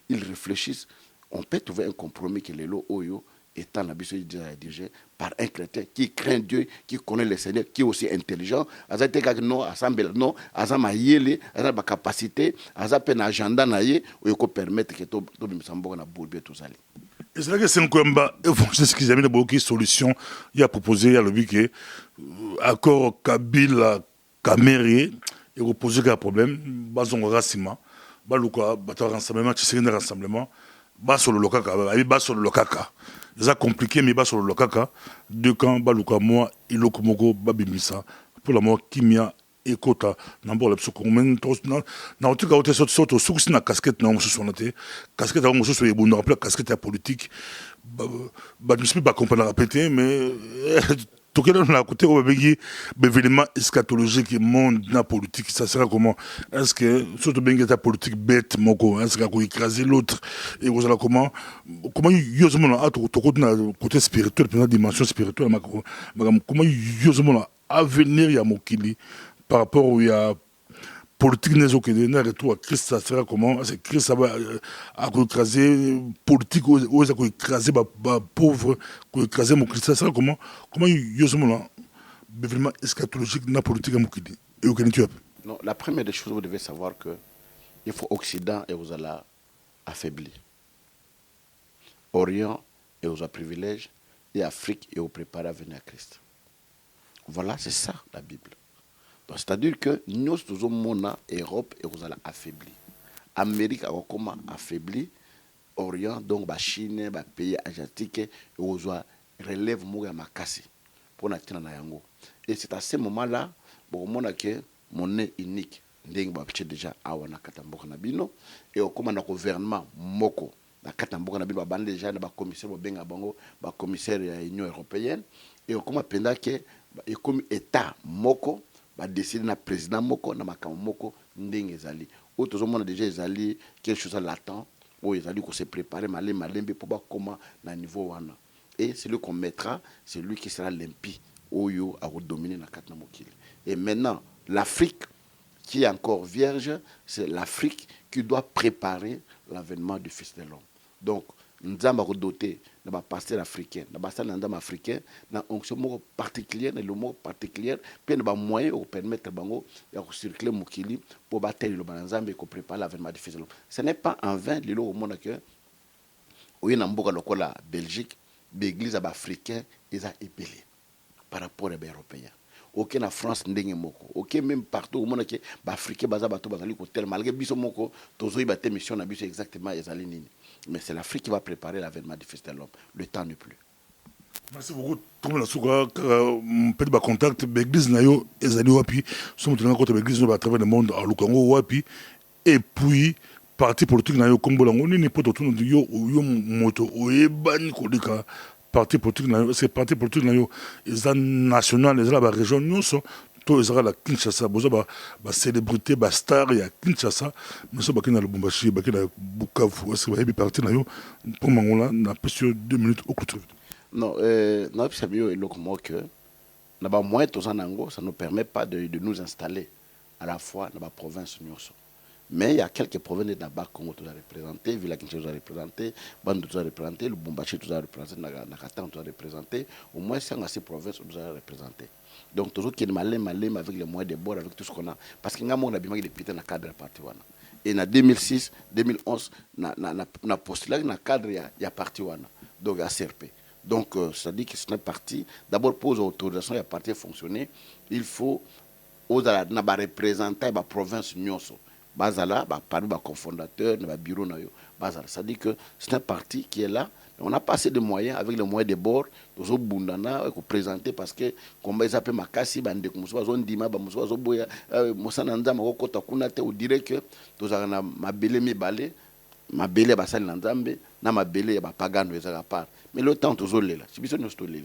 A: ils réfléchissent, on peut trouver un compromis que les lots Oyo étant dirigé par un chrétien qui craint Dieu, qui connaît le Seigneur, qui est aussi intelligent. Non, non, la capacité, un agenda, où il peut permettre que tout le monde tout ça.
B: Et c'est là que c'est un combat, c'est ce qu'ils avaient beaucoup de solutions. Il a proposé à l'objet que accord Kabila, Kaméré, il a proposé qu'il y a un problème, basé sur le racisme, basé sur le rassemblement, c'est un rassemblement, basé sur le lokaka. C'est compliqué, mais basé sur le lokaka. Deux camps, baluka moi, il a komoko, babimisa, pour la mort, kimia. Ekota n'importe le psychomen na otika ote soto sukusi na casquette na mususu na te casquette na mususu e bon rappel casquette ya politique ba ne pas comprendre répéter mais tout que dans la côté au begi événement eschatologique monde na politique ça sera comment est-ce que surtout bien ta politique bête moko est-ce que écraser l'autre et vous allez comment yozomona à tout côté spirituel dans la dimension spirituelle comment yozomona avenir ya mokili par rapport où il y a politique néo-kédénaire et tout, à Christ, ça sera comment? C'est Christ, ça va écraser politique, où ça va écraser pauvre, écraser mon Christ, ça sera comment? Comment il y a ce moment-là, vraiment eschatologique dans la politique à Moukidi et au Kénétuap?
A: Non, la première des choses, vous devez savoir que il faut Occident et vous allez affaiblir. Orient et vous a privilège, et Afrique et vous préparer à venir à Christ. Voilà, c'est ça la Bible. C'est-à-dire que nous sommes en Europe et vous allez affaiblir. Amérique a comment affaibli. Orient, donc la Chine, les pays asiatiques, et vous relève Mouga Makasi pour la Yango. Et c'est à ce moment-là, bon, que monnaie unique, déjà à Wanakatamboka Nabino, et au commandant gouvernement Moko, la Katamboka Nabino, déjà, le commissaire Benga Bango, le commissaire de l'Union européenne, et au commandant que, comme État Moko, va décider na président moko na makamo moko ndenge ezali autres hommes déjà ezali quelque chose à l'attend où ezali ko se préparer malembe pour ba comment na niveau wana et celui qu'on mettra c'est lui qui sera l'impie oyo a dominer na katna mokili. Et maintenant l'Afrique qui est encore vierge, c'est l'Afrique qui doit préparer l'avènement du Fils de l'homme. Donc Nzamba doté de ma pasteur africain, de ma salle africain, dans un mot particulier, le mot particulier, puis de moyen pour permettre bango de circuler mokili pour battre le banzambe et pour préparer l'avènement du Fils de l'homme. Ce n'est pas en vain le au monde que où il y a la Belgique, l'église africaine ils a ébélé par rapport aux Européens. Ok na France ndenge moko ok même partout au monde que africain baza bato bazali ko tel malgré biso moko tozo ibate mission na biso exactement ezali nini. Mais c'est l'Afrique qui va préparer l'avènement du Fils de l'homme. Le temps n'est plus.
B: Merci beaucoup. Comme la souka, peut-être ba contact, l'église nayo ezali wapi, sommes tenus compte l'église à travers le monde à Lukango wapi, et puis parti politique nayo comme bolango ni poto tout yo moto oyebani kolika parti politique nayo, c'est parti politique nayo eza national, eza la région nyonso to ezara la Kinshasa boza ba célébrité ba star ya Kinshasa mais so bakina Lubumbashi bakina Bukavu est-ce que ba parti na yo pour mangola na pression 2 minutes au clôture.
A: Non, na sabio eloko que na ba moyen tozanango ça nous permet pas de nous installer à la fois dans la province nyonso. Mais il y a quelques provinces de Naba Congo qui ont représenté, Villa Kinshasa qui a représenté, Bandou qui a représenté, Lubumbashi qui a représenté, Nakatan qui a représenté, au moins 5 à 6 provinces qui ont représenté. Donc toujours qu'il y a malin avec les moyens de bord, avec tout ce qu'on a. Parce qu'il y a un monde qui a été dans le cadre de la partie. Et en 2006, 2011, on a postulé dans le cadre de la partie. Donc à CRP. Donc ça dit que c'est une partie, d'abord pour l'autorisation de la partie fonctionner, il faut représenter la province nyonso. Bazala, parmi les cofondateurs, le bureau, Bazala. Ça dit que c'est un parti qui est là. On a passé des moyens avec les moyens de bord, nous avons bundana présenter parce que comme ils appellent Makasi, bande comme ça, on dit ma bamuso boya, mosananda makota kunate, on dirait que nous avons ma belle mi balé, ma belle basal nzambe, na ma belle ba pagano ezaka part. Mais le temps tous là, c'est bien nous stolé.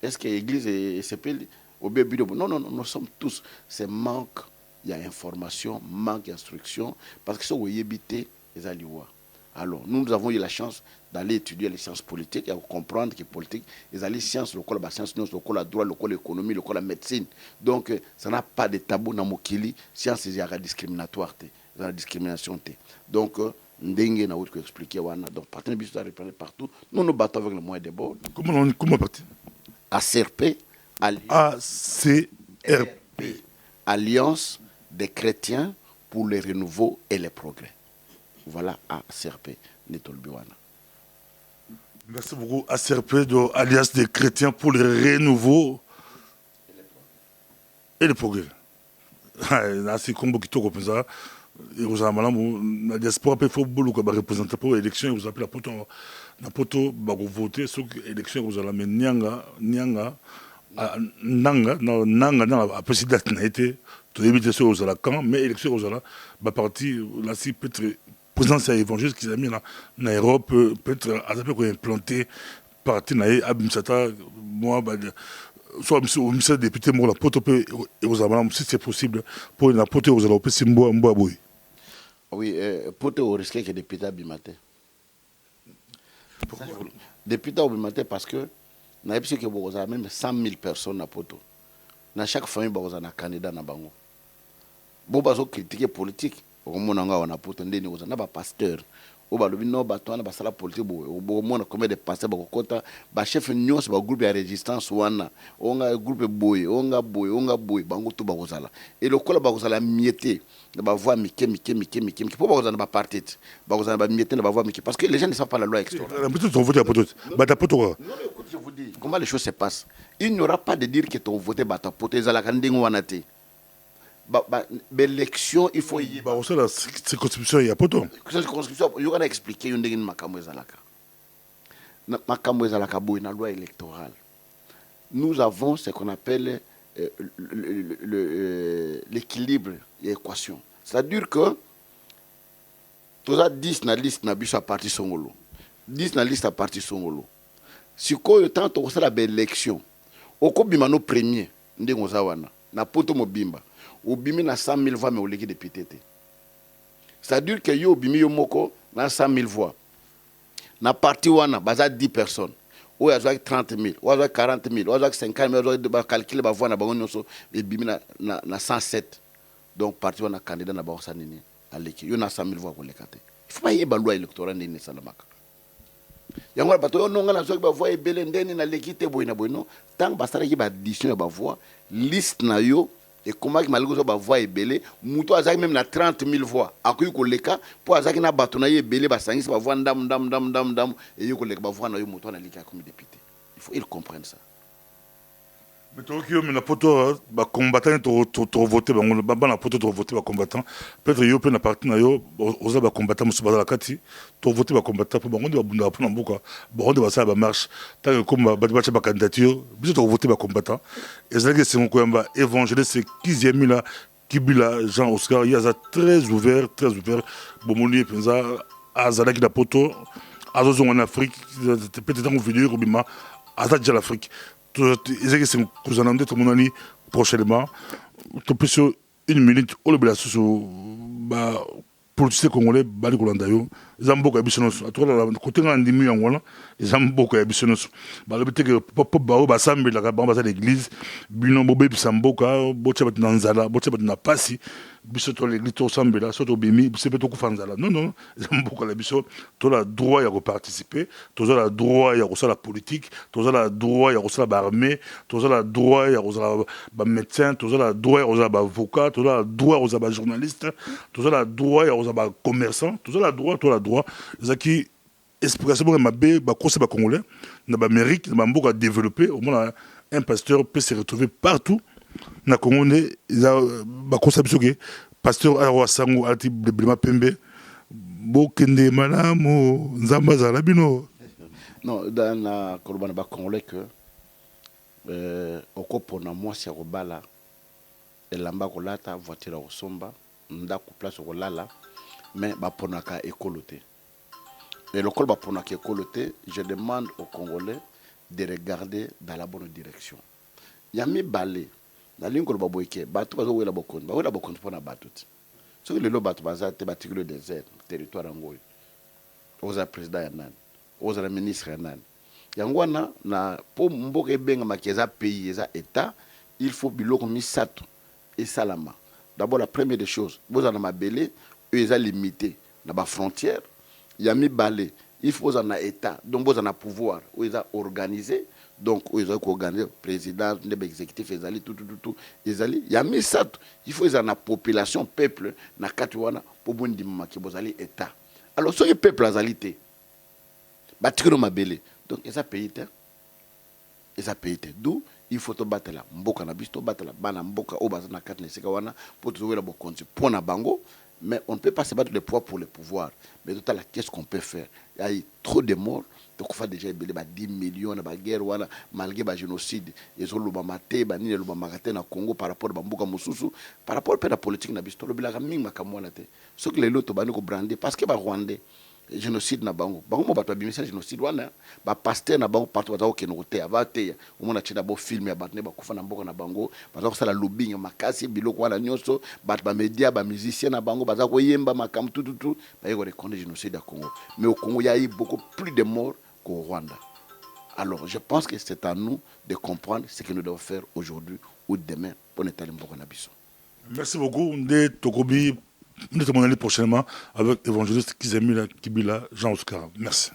A: Est-ce que l'église est s'appelle au bébé? Non, nous sommes tous. C'est manque. Il y a information, manque d'instruction, parce que ce que éviter les alliés. Alors, nous avons eu la chance d'aller étudier les sciences politiques et de comprendre que politique, les alliés sciences, le col la science, le col la droit, le col l'économie, le col la médecine. Donc, ça n'a pas de tabou dans Mokili, science, il y a discriminatoire, il y a discrimination. Donc, Ndengue n'a autre expliqué. Donc, partenaires bisous à reprendre partout. Nous nous battons avec le moyen de bord.
B: Comment parti
A: ACRP.
B: ACRP.
A: Alliance des chrétiens pour le renouveau et le progrès. Voilà ACRP Nitolbiwana.
B: Merci beaucoup ACRP de Alliance des chrétiens pour le renouveau et le progrès. C'est comme qui tout ça. Et vous avez la diaspora il faut beaucoup représenter pour l'élection et vous appelez la poto voter sur l'élection vous allez mais nyanga nanga après si date n'a été tout éviter sur aux camp mais élection aux ala parti là si peut-être présence à évangile qu'ils a mis en Europe peut-être à peu près implanté parti na abimsata moi soit au ministère député moi la poto et aux amala si c'est possible pour la poto aux ala c'est mboa boy.
A: Oui, poto au risque que député abimate. Député abimate parce que na epsi que vous avez même 100 000 personnes à poto. Dans chaque famille vous avez un candidat na bango. Bo bazo critiquer politique, au monde nga wana poto ndeni vous avez un pasteur. Au balobi no batwana basala politique bo monde combien de pasteurs ba kota ba chef nyos ba groupe de résistance wana onga groupe boy onga boy bango to ba kozala et le kola ba kozala miété ba voix mike pour ba kozala ba parti ba kozala ba miété ba voix mike parce que les gens ne savent pas la loi extra.
B: Peut-être on vote à poto ba ta poto.
A: Non écoute je vous dis comment les choses se passent. Il n'y aura pas de dire que ton voté ba ta poto ezala kandingo wana te. L'élection, il faut y
B: aller. C'est la circonscription, il y a pas de
A: circonscription. Il y a expliqué une chose makambo ezalaka. Makambo ezalaka boy na loi électorale. Nous avons ce qu'on appelle l'équilibre et l'équation. C'est-à-dire que tu as 10 na liste na biso à parti songolo. 10 na liste à parti songolo. Si quoi le temps tu as la belle élection. Oko bimano premier ndengo zawana na poto mobimba. Ou bimi na 100 000 voix mais au légui député. C'est-à-dire que yo bimi yo moko na 100 000 voix. Na parti wana baza 10 personnes. Ou ya 30 000, ou ya 40 000, ou ya 50 000, ou ya calculer ba voix na bango nyonso et bimi na 107. Donc parti wana candidat na ba sanini aleki. Yo na 100 000 voix ko lekate. Il faut pas y ba loi électorale ni salamaka. Yango bato yo nonga na zo ba voix ebele ndeni na lekite boyina boyino tant basala ki ba addition ba voix liste na yo. Et comment malgré ça va voix est belé, mouto azaki même na 30 000 voix. Akuyi ko leka pour azaki na batona ye belé ba sangisi ba voix ndam et yo ko leka ba voix na yo mouto na leka comme député. Il faut ils comprennent ça.
B: Mais toi qui na poto ba combattant to voter ba na poto to voter ba combattant peut-être yo pe na parti na yo oza ba combattant musu ba la kati to voter ba combattant pour bango ba bunda pour na mboka ba ba ça ba marche tant que comme ba ba candidature biso to voter ba combattant et ça que c'est mon koyamba évangéliste c'est Kizemi là Kibila Jean Oscar il y a très ouvert bomoni penza azala ki na poto azozo en Afrique peut-être en vidéo ko bima aza déjà l'Afrique. ezaki c'est kozana ndete monani prochainement to peso une minute o le bela susu ba politicien congolais bali kolanda yo eza mboka ya biso nyonso atokola kote nga ndimi yango wana eza mboka ya biso nyonso balobi teke po bao basambelaka bango baza l'église bino bobebisa mboka botia bato na nzala botia bato na pasi biso to l'église tosambela so tobimi biso mpe tokufa nzala non eza mboka na biso toza na droit ya koparticiper toza na droit ya kosala politique toza na droit ya kosala baarmée toza na droit ya kozala bamédecin toza na droit ya kozala baavocat toza na droit ya kozala bajournaliste toza na droit ya kozala bacommerçant toza na droit ezaki explication moko mabe bakose bacongolais na bamérique na bamboka développé au moins un pasteur peut se retrouver partout na Congo nde eza bakosa biso ke pasteur awa sango ati blema pembe bokende malamu nzambe azala bino
A: non dans la koloba na bacongolais que okopona mwasi ya kobala elamba kolata voiture ya kosomba ndako place kolala mais baponaka ekolo te et lokolo baponaka ekolo te je demande aux Congolais de regarder dans la bonne direction ya mibale na lingo lo baboyeke bato bazowela bokondo bawela bokondo mpona bato te soki lelo bato baza te batikile le désert territoire yango oyo ozala président ya nani ozala ministre ya nani yango wana na mpo mboka ebengamaki eza pays eza état il faut biloko misato esalama d'abord la première des choses bozala na mabele oyo eza limité na bafrontière ya mibale il faut ozala na état donc bozala na pouvoir oyo eza organisé donc ils ont organisé président l'exécutif ezali tout ezali ya misato il faut ezala na population peuple na kati wana po bondimaki bozali état alors soki peuple azali te batikelo mabele donc eza pays te d'où il faut tobatela mboka na biso tobatela bana mboka oyo baza na kati na esika wana po tozowela bokonzi mpo na bango. Mais on ne peut pas se battre le poids pour le pouvoir. Mais total, qu'est-ce qu'on peut faire? Il y a eu trop de morts. Donc, il faut déjà 10 millions de guerre, malgré le génocide. Ils ont le Bamate, le Bamate na Congo par rapport à Bambuka Moussousou, par rapport à la politique na bisto, le Bilagaming Makamoalate. Ce que les lots ont brandé, parce que les Rwandais, génocide na bango bango bato bimisa génocide wana ba pasteur na bango partout bato ke note avate o mona tshina bo film ya bato ne bakufa na mboka na bango bato ko sala lobbying makasi biloko wana nyonso bato ba media ba musicien na bango baza ko yemba makam tout ba yeko reconnaître génocide à Congo mais au Congo il y a eu beaucoup plus de morts qu'au Rwanda. Alors je pense que c'est à nous de comprendre ce que nous devons faire aujourd'hui ou demain pour netali mboka na biso.
B: Merci beaucoup Ndé Tokobi. Nous sommes allés prochainement avec évangéliste Kizemila Kibila Jean Oscar. Merci.